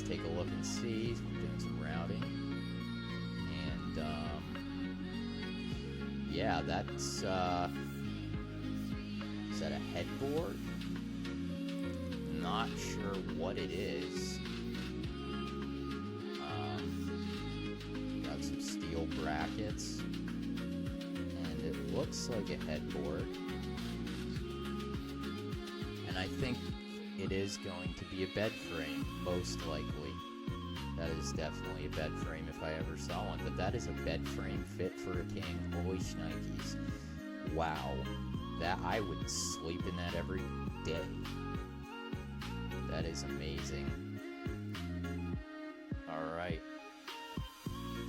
let's take a look and see. We're doing some routing. And, yeah, that's, is that a headboard? Not sure what it is. Got some steel brackets. And it looks like a headboard. And I think it is going to be a bed frame, most likely. That is definitely a bed frame if I ever saw one. But that is a bed frame fit for a king. Holy shnikes. Wow. That I would sleep in that every day. That is amazing.